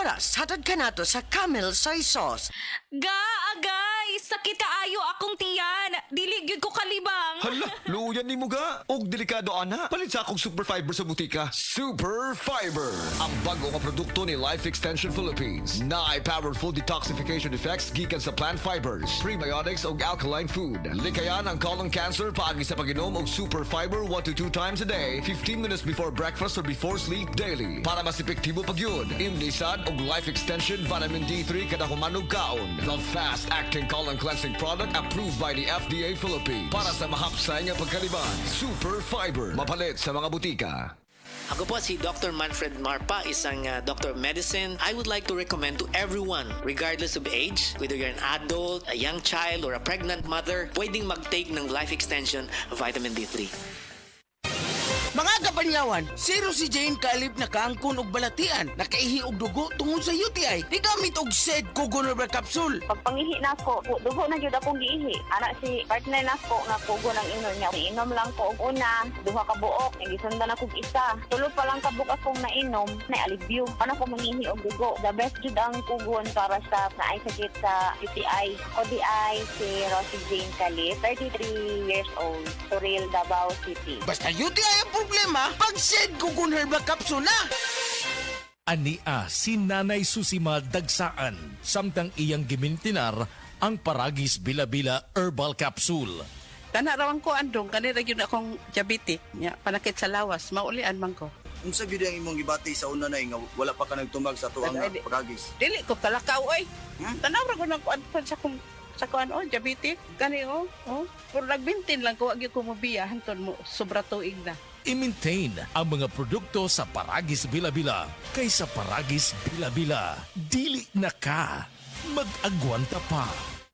oras hatod ka nato sa Camel Soy Sauce. Agay! Sakit kaayo akong tiyan. Dili gyud ko kalibang. Hala, luyan ni mo ga. Og delikado ana. Palit sa akong Super Fiber sa butika. Super Fiber. Ang bago nga produkto ni Life Extension Philippines. Na ay powerful detoxification effects gikan sa plant fibers, prebiotics og alkaline food. Likayan ang colon cancer paagi sa pag-inom og Super Fiber 1 to 2 times a day, 15 minutes before breakfast or before sleep daily. Para mas epektibo pag yun, imnisad og Life Extension Vitamin D3 kada humanog kaon. The fast-acting colon cleansing product approved by the FDA Philippines. Para sa mahapsay nga pagkaliban, Super Fiber. Mapalit sa mga butika. Ako po si Dr. Manfred Marpa, isang doctor of medicine. I would like to recommend to everyone, regardless of age, whether you're an adult, a young child, or a pregnant mother, pwedeng mag-take ng Life Extension Vitamin D3. Mga kapanyawan, zero si Jane kalip na kaangkon og balatian, nakaihi og dugo tungod sa UTI. Digamit og SED Cogonova capsule. Pag pangihi na ko, dugo na jud akong giihi. Anak si partner na ko nga kugo ng inom niya. Inom lang ko og una, duha ka buok, gisundan ako og isa. Tulo pa lang ka buok akong nainom, na alibyo. Ano ko mangihi og dugo. The best jud ang kugon para sa naay sakit sa UTI. Ako di ay si Rosie Jane Calip, 33 years old, Suril, Davao City. Basta UTI ang problema, pag SED Cogonova capsule na. Ania si Nanay Susima Dagsaan, samtang iyang gimintinar ang Paragis Bila-Bila Herbal Capsule. Tanarawan ko andong kanira yun akong diabetic nya panakit sa lawas maulian man ko. Unsa gyud ang imong gibati sa una na nga wala pa ka nagtumag sa tuang pagagis? Dili ko kalakaw oy. Tanawra ko nang kuan sa kuan diabetic kani pero nagbintin lang ko agi ko mobiya hanton mo sobra tuig na. I-maintain ang mga produkto sa Paragis Bila-Bila kaysa Paragis Bila-Bila. Dili na ka. Mag-agwanta pa.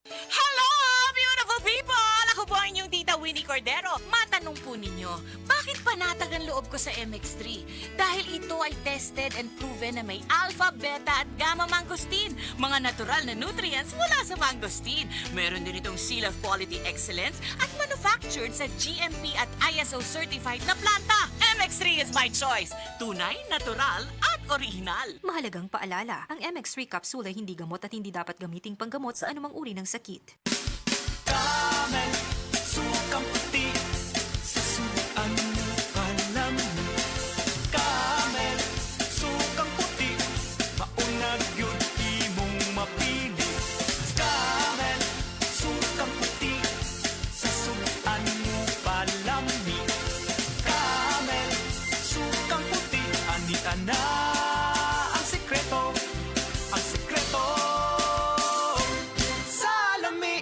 Hello, beautiful people! Ako po ang inyong tita Winnie Cordero. Matanong po ninyo, bakit panatag ang loob ko sa MX3? Dahil ito ay tested and proven na may alpha, beta at gamma mangosteen, mga natural na nutrients mula sa mangosteen. Meron din itong Seal of Quality Excellence at manufactured sa GMP at ISO certified na planta. MX3 is my choice. Tunay, natural at original. Mahalagang paalala, ang MX3 capsule ay hindi gamot at hindi dapat gamiting panggamot sa anumang uri ng sakit. Sukang puti sa suan alam mo. Camel, sukang puti, maunag yun imong mapili. Camel, sukang puti sa suan mo palami. Camel, sukang puti, anita na ang sekreto, ang sekreto. Salami.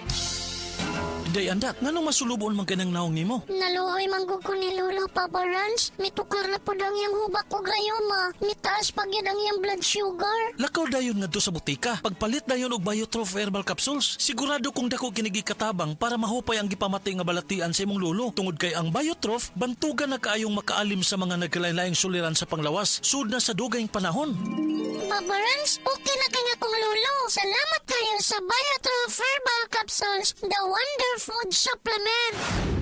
Day andak, nganong masulubon man kanang naong nimo? Naluoy manggug ko ni Lolo Papa Rans. Mitukar na po ang iyang hubak ko gayoma. Mitaas pag yan ang iyang blood sugar. Lakaw dayon ngadto sa butika. Pagpalit dayon og Biotrof Herbal Capsules, sigurado kung dako kinigi katabang para mahupay ang gipamatay nga balatian sa imong lolo. Tungod kay ang Biotrof, bantugan na kaayong makaalim sa mga nagkalain-laing suliran sa panglawas, sud na sa dugayng panahon. Papa Rans, okay na kanya kong lolo. Salamat kayo sa Biotrof Herbal Capsules, the Wonder Food Supplement.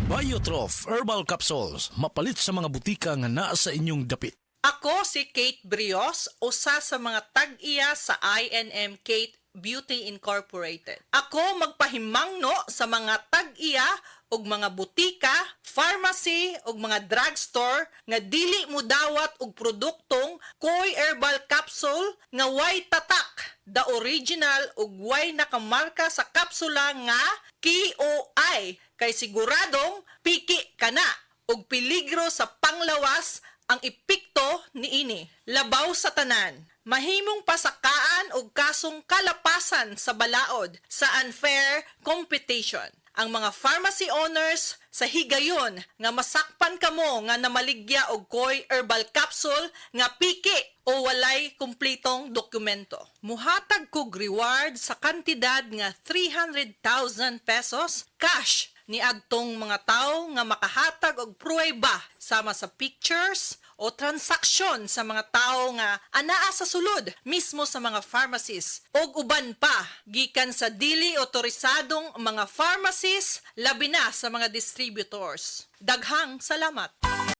Biotrof Herbal Capsules, mapalit sa mga butika nga naa sa inyong dapit. Ako si Kate Brios, usa sa mga tag-iya sa INM Kate Beauty Incorporated. Ako magpahimangno sa mga tag-iya og mga butika, pharmacy ug mga drugstore nga dili mo dawat og produktong Koi Herbal Capsule nga way tatak, the original ug way nakamarka sa kapsula nga KOI kay siguradong piki kana ug peligro sa panglawas ang epekto niini. Labaw sa tanan, mahimong pasakaan og kasong kalapasan sa balaod sa unfair competition. Ang mga pharmacy owners sa higayon nga masakpan kamo nga namaligya og Koi Herbal Capsule nga piki o walay kumpletong dokumento. Muhatag kog reward sa kantidad nga 300,000 pesos cash ni adtong mga tawo nga makahatag og pruweba sama sa pictures o transaksyon sa mga tawo nga anaa sa sulod mismo sa mga pharmacies og uban pa gikan sa dili otorisadong mga pharmacies labi na sa mga distributors. Daghang salamat.